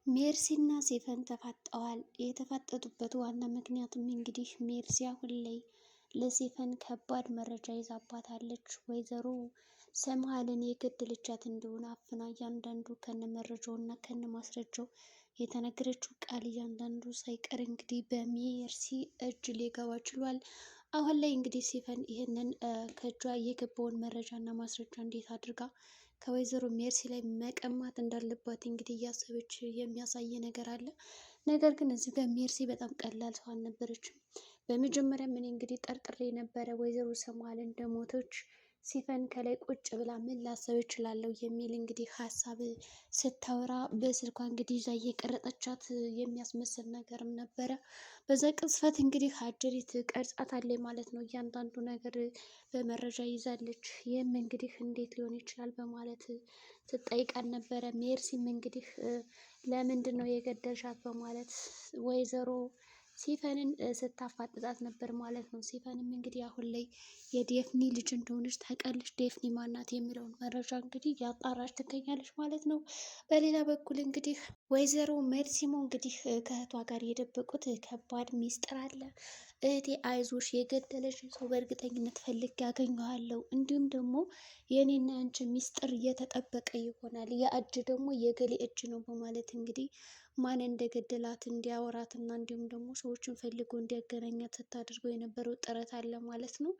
ሜርሲና ሲፈን ተፋጠዋል። የተፋጠጡበት ዋና ምክንያቱም እንግዲህ ሜርሲ አሁን ላይ ለሲፈን ከባድ መረጃ ይዛባታለች። ወይዘሮ ሰምሃልን የገደለቻት እንደሆነ አፍና እያንዳንዱ ከነ መረጃው እና ከነ ማስረጃው የተነገረችው ቃል እያንዳንዱ ሳይቀር እንግዲህ በሜርሲ እጅ ሊገባ ችሏል። አሁን ላይ እንግዲህ ሲፈን ይህንን ከእጇ የገባውን መረጃ እና ማስረጃ እንዴት አድርጋ ከወይዘሮ ሜርሲ ላይ መቀማት እንዳለባት እንግዲህ እያሰበች የሚያሳይ ነገር አለ። ነገር ግን እዚህ ጋር ሜርሲ በጣም ቀላል ሰው አልነበረችም። በመጀመሪያ ምን እንግዲህ ጠርጥሬ ነበረ ወይዘሮ ሰምሃል እንደሞተች ሲፈን ከላይ ቁጭ ብላ ምን ላሰብ እችላለሁ የሚል እንግዲህ ሀሳብ ስታወራ በስልኳ እንግዲህ ይዛ እየቀረጸቻት የሚያስመስል ነገርም ነበረ። በዛ ቅጽበት እንግዲህ አጀሪት ቀርጻታለች ማለት ነው። እያንዳንዱ ነገር በመረጃ ይዛለች። ይህም እንግዲህ እንዴት ሊሆን ይችላል በማለት ትጠይቃን ነበረ። ሜርሲም እንግዲህ ለምንድን ነው የገደልሻት በማለት ወይዘሮ ሲፈንን ስታፋጥጣት ነበር ማለት ነው። ሲፈንም እንግዲህ አሁን ላይ የዴፍኒ ልጅ እንደሆነች ታውቃለች። ዴፍኒ ማናት የሚለውን መረጃ እንግዲህ ያጣራች ትገኛለች ማለት ነው። በሌላ በኩል እንግዲህ ወይዘሮ ሜርሲሞ እንግዲህ ከእህቷ ጋር የደበቁት ከባድ ሚስጥር አለ። እህቴ አይዞሽ፣ የገደለሽ ሰው በእርግጠኝነት ፈልጌ ያገኘዋለሁ፣ እንዲሁም ደግሞ የእኔና አንቺ ሚስጥር እየተጠበቀ ይሆናል፣ ያ እጅ ደግሞ የገሌ እጅ ነው በማለት እንግዲህ ማን እንደገደላት እንዲያወራትና እንዲሁም ደግሞ ሰዎችን ፈልጎ እንዲያገናኛት ስታደርገው የነበረው ጥረት አለ ማለት ነው።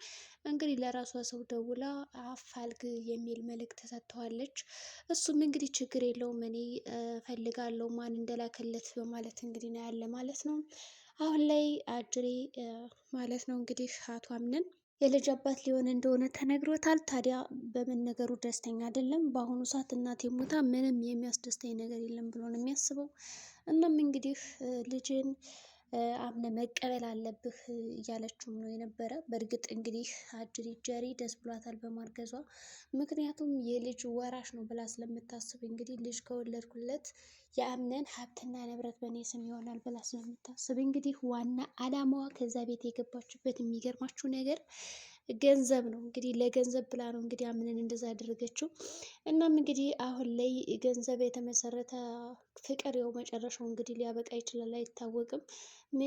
እንግዲህ ለራሷ ሰው ደውላ አፋልግ የሚል መልእክት ሰጥተዋለች። እሱም እንግዲህ ችግር የለውም እኔ ፈልጋለሁ ማን እንደላከለት በማለት እንግዲህ ነው ያለ ማለት ነው። አሁን ላይ አጅሬ ማለት ነው እንግዲህ አቶ አምነን የልጅ አባት ሊሆን እንደሆነ ተነግሮታል። ታዲያ በመነገሩ ደስተኛ አይደለም። በአሁኑ ሰዓት እናቴ ሞታ ምንም የሚያስደስተኝ ነገር የለም ብሎ ነው የሚያስበው። እናም እንግዲህ ልጅን አምነ መቀበል አለብህ እያለችውም ነው የነበረ። በእርግጥ እንግዲህ አጅሪት ጀሪ ደስ ብሏታል በማርገዟ። ምክንያቱም የልጅ ወራሽ ነው ብላ ስለምታስብ እንግዲህ ልጅ ከወለድኩለት የአምነን ሀብትና ንብረት በእኔ ስም ይሆናል ብላ ስለምታስብ እንግዲህ ዋና አላማዋ ከዛ ቤት የገባችበት የሚገርማችሁ ነገር ገንዘብ ነው። እንግዲህ ለገንዘብ ብላ ነው እንግዲህ አምነን እንደዛ ያደረገችው። እናም እንግዲህ አሁን ላይ ገንዘብ የተመሰረተ ፍቅር ያው መጨረሻው እንግዲህ ሊያበቃ ይችላል አይታወቅም።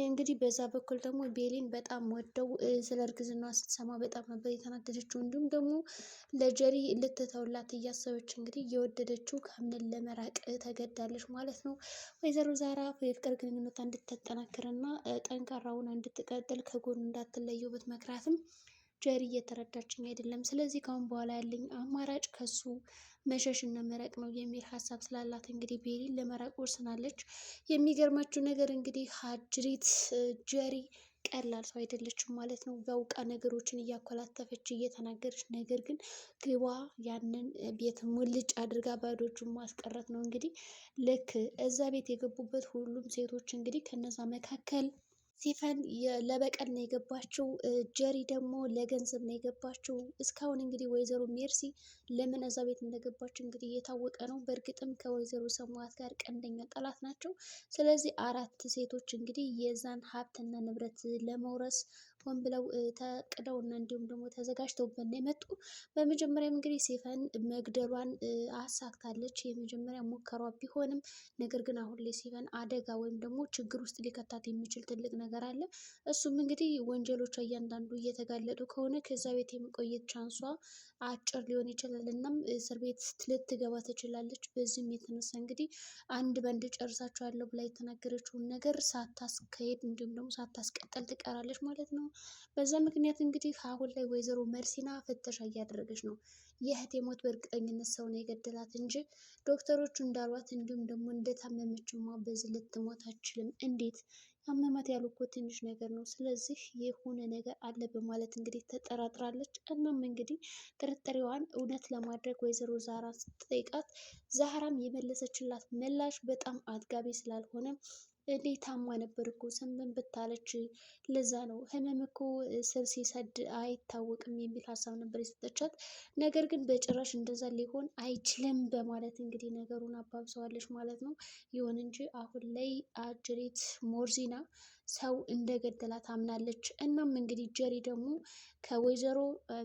እንግዲህ በዛ በኩል ደግሞ ቤሊን በጣም ወደው ስለ እርግዝናዋ ስትሰማ በጣም ነበር የተናደደችው። እንዲሁም ደግሞ ለጀሪ ልትተውላት እያሰበች እንግዲህ እየወደደችው ከአምነን ለመራቅ ተገዳለች ማለት ነው። ወይዘሮ ዛራ የፍቅር ግንኙነቷ እንድታጠናክርና ጠንካራውን እንድትቀጥል ከጎኑ እንዳትለየው ብትመክራትም ጀሪ እየተረዳችኝ አይደለም። ስለዚህ ካሁን በኋላ ያለኝ አማራጭ ከሱ መሸሽና መራቅ ነው የሚል ሀሳብ ስላላት እንግዲህ ቤሊን ለመራቅ ወስናለች። የሚገርማችሁ ነገር እንግዲህ አጅሪት ጀሪ ቀላል ሰው አይደለችም ማለት ነው። በውቃ ነገሮችን እያኮላተፈች እየተናገረች፣ ነገር ግን ግቧ ያንን ቤት ሙልጭ አድርጋ ባዶ እጁን ማስቀረት ነው። እንግዲህ ልክ እዛ ቤት የገቡበት ሁሉም ሴቶች እንግዲህ ከነዛ መካከል ሲፈን ለበቀል ነው የገባችው። ጀሪ ደግሞ ለገንዘብ ነው የገባችው። እስካሁን እንግዲህ ወይዘሮ ሜርሲ ለምን እዛ ቤት እንደገባች እንግዲህ የታወቀ ነው። በእርግጥም ከወይዘሮ ሰምሃት ጋር ቀንደኛ ጠላት ናቸው። ስለዚህ አራት ሴቶች እንግዲህ የዛን ሀብትና ንብረት ለመውረስ ሆን ብለው ተቅደውና እንዲሁም ደግሞ ተዘጋጅተውበት ነው የመጡ። በመጀመሪያም እንግዲህ ሲፈን መግደሏን አሳክታለች። የመጀመሪያ ሙከሯ ቢሆንም ነገር ግን አሁን ላይ ሲፈን አደጋ ወይም ደግሞ ችግር ውስጥ ሊከታት የሚችል ትልቅ ነገር አለ። እሱም እንግዲህ ወንጀሎቿ እያንዳንዱ እየተጋለጡ ከሆነ ከዛ ቤት የመቆየት ቻንሷ አጭር ሊሆን ይችላል። እናም እስር ቤት ልትገባ ትችላለች። በዚህም የተነሳ እንግዲህ አንድ በአንድ ጨርሳቸዋለሁ ብላ የተናገረችውን ነገር ሳታስካሄድ እንዲሁም ደግሞ ሳታስቀጠል ትቀራለች ማለት ነው። በዛ ምክንያት እንግዲህ አሁን ላይ ወይዘሮ መርሲና ፍተሻ እያደረገች ነው። የእህቴ ሞት በእርግጠኝነት ሰው ነው የገደላት እንጂ ዶክተሮቹ እንዳሏት እንዲሁም ደግሞ እንደታመመችማ በዚህ ልትሞት አትችልም። እንዴት አመማት ያሉ እኮ ትንሽ ነገር ነው። ስለዚህ የሆነ ነገር አለ በማለት እንግዲህ ተጠራጥራለች። እናም እንግዲህ ጥርጣሬዋን እውነት ለማድረግ ወይዘሮ ዛራ ስትጠይቃት ዛራም የመለሰችላት ምላሽ በጣም አጥጋቢ ስላልሆነ እኔ ታማ ነበር እኮ ስምን ብታለች፣ ለዛ ነው ህመም እኮ ስር ሲሰድ አይታወቅም የሚል ሀሳብ ነበር የሰጠቻት። ነገር ግን በጭራሽ እንደዛ ሊሆን አይችልም በማለት እንግዲህ ነገሩን አባብሰዋለች ማለት ነው። ይሁን እንጂ አሁን ላይ አጅሪት ሞርዚና ሰው እንደገደላት አምናለች። እናም እንግዲህ ጀሪ ደግሞ ከወይዘሮ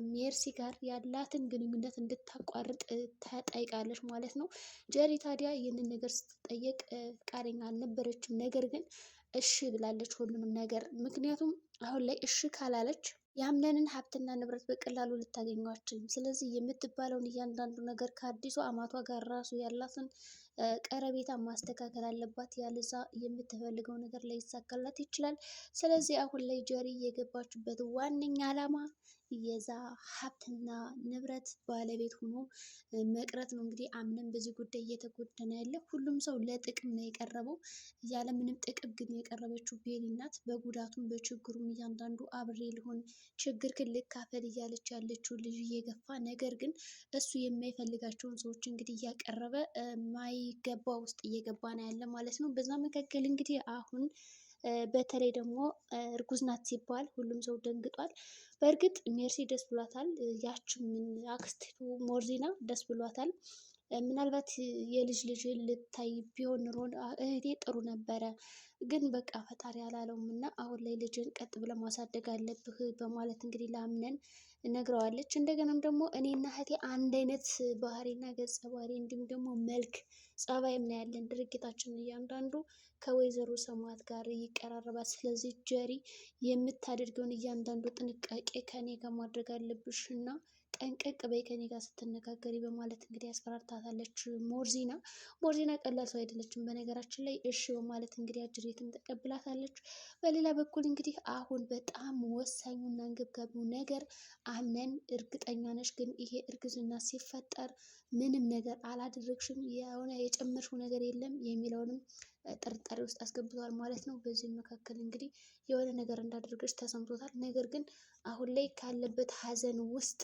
ሜርሲ ጋር ያላትን ግንኙነት እንድታቋርጥ ተጠይቃለች ማለት ነው። ጀሪ ታዲያ ይህንን ነገር ስትጠየቅ ፈቃደኛ አልነበረችም። ነገር ግን እሺ ብላለች ሁሉንም ነገር። ምክንያቱም አሁን ላይ እሺ ካላለች የአምነንን ሀብትና ንብረት በቀላሉ ልታገኘው አትችልም። ስለዚህ የምትባለውን እያንዳንዱ ነገር ከአዲሱ አማቷ ጋር ራሱ ያላትን ቀረቤታ ማስተካከል አለባት። ያለዛ የምትፈልገው ነገር ላይ ይሳካላት ይችላል። ስለዚህ አሁን ላይ ጀሪ የገባችበት ዋነኛ ዓላማ የዛ ሀብትና ንብረት ባለቤት ሆኖ መቅረት ነው። እንግዲህ አምነን በዚህ ጉዳይ እየተጎዳ ነው ያለ። ሁሉም ሰው ለጥቅም ነው የቀረበው። ያለምንም ጥቅም ግን የቀረበችው ቤሊ ናት። በጉዳቱም በችግሩም እያንዳንዱ አብሬ ልሆን ችግር ግን ልካፈል እያለች ያለችው ልጅ እየገፋ ነገር ግን እሱ የማይፈልጋቸውን ሰዎች እንግዲህ እያቀረበ ማይገባ ውስጥ እየገባ ነው ያለ ማለት ነው። በዛ መካከል እንግዲህ አሁን በተለይ ደግሞ እርጉዝ ናት ሲባል ሁሉም ሰው ደንግጧል። በእርግጥ ሜርሲ ደስ ብሏታል። ያችም አክስቲቱ ሞርዚና ደስ ብሏታል። ምናልባት የልጅ ልጅ ልታይ ቢሆን ኖሮ እህቴ ጥሩ ነበረ፣ ግን በቃ ፈጣሪ አላለውም እና አሁን ላይ ልጅን ቀጥ ብለ ማሳደግ አለብህ በማለት እንግዲህ ለአምነን ነግረዋለች። እንደገናም ደግሞ እኔና እህቴ አንድ አይነት ባህሪና ገጸ ባህሪ እንዲሁም ደግሞ መልክ ጸባይም ነው ያለን። ድርጊታችን እያንዳንዱ ከወይዘሮ ሰማት ጋር ይቀራረባል። ስለዚህ ጀሪ የምታደርገውን እያንዳንዱ ጥንቃቄ ከኔ ጋር ማድረግ አለብሽ እና ጠንቀቅ በይ ከኔ ጋር ስትነጋገሪ በማለት እንግዲህ ያስፈራርታታለች። ሞርዚና ቀላል ሰው አይደለችም በነገራችን ላይ። እሺ በማለት እንግዲህ አጅሬትም ተቀብላታለች። በሌላ በኩል እንግዲህ አሁን በጣም ወሳኙና አንገብጋቢው ነገር አምነን እርግጠኛ ነሽ ግን ይሄ እርግዝና ሲፈጠር ምንም ነገር አላደረግሽም፣ የሆነ የጨመርሽው ነገር የለም የሚለውንም ጥርጣሬ ውስጥ አስገብተዋል ማለት ነው። በዚህም መካከል እንግዲህ የሆነ ነገር እንዳደረገች ተሰምቶታል። ነገር ግን አሁን ላይ ካለበት ሀዘን ውስጥ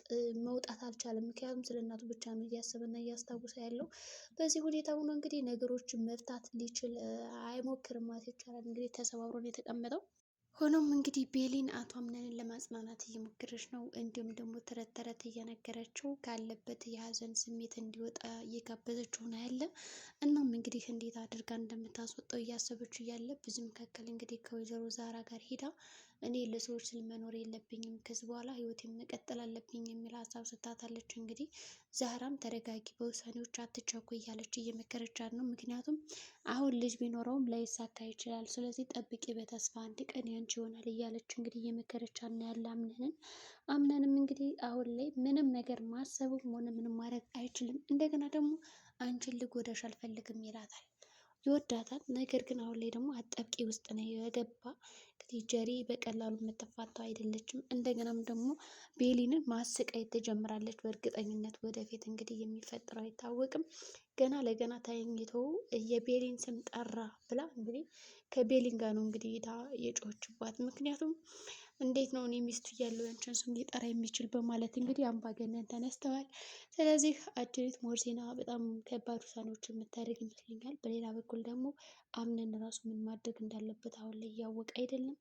መውጣት አልቻለም። ምክንያቱም ስለ እናቱ ብቻ ነው እያሰበና እያስታወሰ ያለው። በዚህ ሁኔታ ሆኖ እንግዲህ ነገሮችን መፍታት ሊችል አይሞክርም ማለት ይቻላል። እንግዲህ ተሰባብሮ ነው የተቀመጠው። ሆኖም እንግዲህ ቤሊን አቶ አምነንን ለማጽናናት እየሞከረች ነው። እንዲሁም ደግሞ ተረት ተረት እየነገረችው ካለበት የሀዘን ስሜት እንዲወጣ እየጋበዘችው ነው ያለ። እናም እንግዲህ እንዴት አድርጋ እንደምታስወጣው እያሰበች እያለ በዚህ መካከል እንግዲህ ከወይዘሮ ዛራ ጋር ሄዳ እኔ ለሰዎች ስል መኖር የለብኝም ከዚህ በኋላ ህይወቴን መቀጠል አለብኝ የሚል ሀሳብ ስታታለች። እንግዲህ ዛራም ተረጋጊ፣ በውሳኔዎች አትቸኩይ እያለች እየመከረቻት ነው። ምክንያቱም አሁን ልጅ ቢኖረውም ላይሳካ ይችላል። ስለዚህ ጠብቂ በተስፋ አንድ ቀን ያንቺ ይሆናል እያለች እንግዲህ እየመከረቻት ነው ያለ አምነንም እንግዲህ አሁን ላይ ምንም ነገር ማሰብም ሆነ ምንም ማድረግ አይችልም። እንደገና ደግሞ አንቺን ልጎዳሽ አልፈልግም ይላታል። ይወዳታል። ነገር ግን አሁን ላይ ደግሞ አጠብቂ ውስጥ ነው የገባ። እንግዲህ ጀሪ በቀላሉ የምትፋታው አይደለችም። እንደገናም ደግሞ ቤሊንን ማሰቃየት ትጀምራለች። በእርግጠኝነት ወደፊት እንግዲህ የሚፈጠረው አይታወቅም። ገና ለገና ተኝቶ የቤሊን ስም ጠራ ብላ እንግዲህ ከቤሊን ጋር ነው እንግዲህ የጮችባት። ምክንያቱም እንዴት ነው እኔ ሚስቱ እያለሁ ያንቺን ስም ሊጠራ የሚችል በማለት እንግዲህ አምባገነን ተነስተዋል። ስለዚህ አጅሪት ሞርዚና በጣም ከባድ ውሳኔዎች የምታደርግ ይመስለኛል። በሌላ በኩል ደግሞ አምነን ራሱ ምን ማድረግ እንዳለበት አሁን ላይ እያወቀ አይደለም።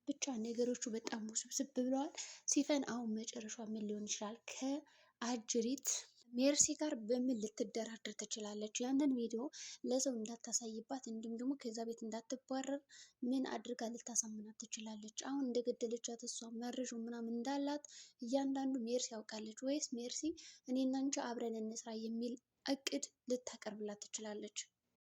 ብቻ ነገሮቹ በጣም ውስብስብ ብለዋል። ሲፈን አሁን መጨረሻ ምን ሊሆን ይችላል? ከአጅሪት ሜርሲ ጋር በምን ልትደራደር ትችላለች? ያንን ቪዲዮ ለሰው እንዳታሳይባት እንዲሁም ደግሞ ከዛ ቤት እንዳትባረር ምን አድርጋ ልታሳምናት ትችላለች? አሁን እንደገደለቻት እሷ መረጃ ምናምን እንዳላት እያንዳንዱ ሜርሲ ያውቃለች ወይስ ሜርሲ እኔና አንቺ አብረን እንስራ የሚል እቅድ ልታቀርብላት ትችላለች?